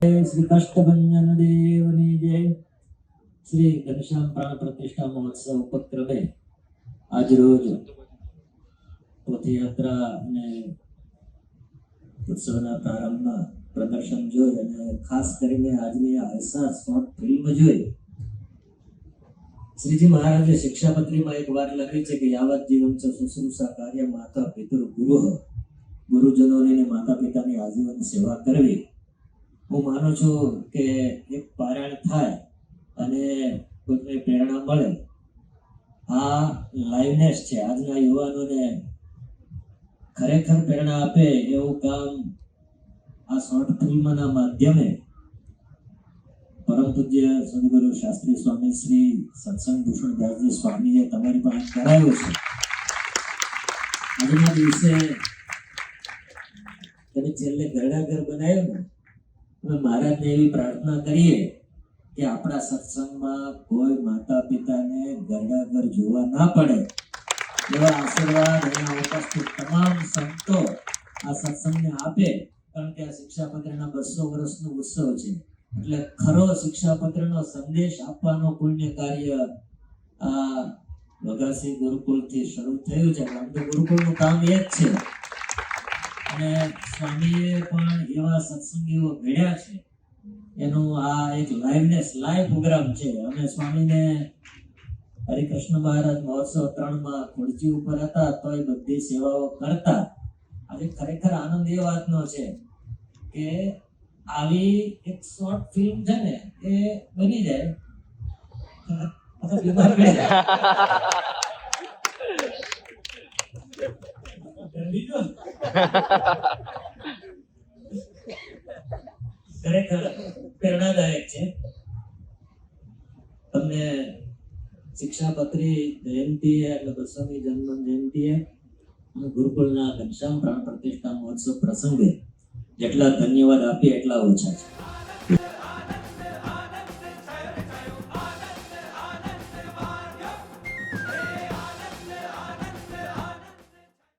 श्री कष्टभंजन देवनी जय। श्री घनश्याम प्राण प्रतिष्ठा महोत्सव उपक्रमे आज रोज पथयात्रा ने उत्सवना प्रारंभમાં પ્રદર્શન જોઈ અને ખાસ કરીને આજની આ એસઆર શોર્ટ ફિલ્મ જોઈ શ્રીજી મહારાજે શિક્ષાપત્રીમાં એક વાર લખી છે કે યાવત જીવન ચ શુશ્રૂષા કાર્ય માતા પિતૃ ગુરુ ગુરુજનોની માતા પિતાની આજીવન સેવા કરવી। હું માનું છું કે એક પારાયણ થાય અને કોઈને પ્રેરણા મળે। આ લાઈવનેસ છે આજના યુવાનોને ખરેખર પ્રેરણા આપે એવું કામ આ શોર્ટ ફિલ્મના માધ્યમે પરમ પૂજ્ય સદગુરુ શાસ્ત્રી સ્વામી શ્રી સત્સંગ ભૂષણ દાસજી સ્વામીએ તમારી પાસે કરાયું છે। આજના દિવસે તમે છેલ્લે ઘરડા ઘર બનાવ્યું ને, અમે મહારાજને એવી પ્રાર્થના કરીએ કે આપણા સત્સંગમાં કોઈ માતા પિતાને ઘરડા ઘર જોવા ના પડે એવા આશીર્વાદ અહીંયા ઉપસ્થિત તમામ સંતો આ સત્સંગને આપે। કારણ કે આ શિક્ષાપત્રના 200 વર્ષનો ઉત્સવ છે, એટલે ખરો શિક્ષાપત્રનો સંદેશ આપવાનો પુણ્ય કાર્ય આ વઘાસી ગુરુકુળથી શરૂ થયું છે। આમ તો ગુરુકુળનું કામ એ જ છે અને સ્વામીએ પણ એવા સત્સંગીઓ ઘડ્યા છે। એનું આ એક લાઈવ પ્રોગ્રામ છે અને સ્વામીને હરિકૃષ્ણ મહારાજ મહોત્સવ 3માં ખુરશી ઉપર હતા તો એ બધી સેવાઓ કરતા। આજે ખરેખર આનંદ એ વાતનો છે કે આવી એક શોર્ટ ફિલ્મ છે ને એ બની જાય બીમાર પડી જાય ખરેખર પ્રેરણાદાયક છે। તમને શિક્ષાપત્રી જયંતિએ એટલે 200મી જન્મ જયંતિએ ગુરુકુળના ઘનશ્યામ પ્રાણ પ્રતિષ્ઠા મહોત્સવ પ્રસંગે જેટલા ધન્યવાદ આપીએ એટલા ઓછા છે।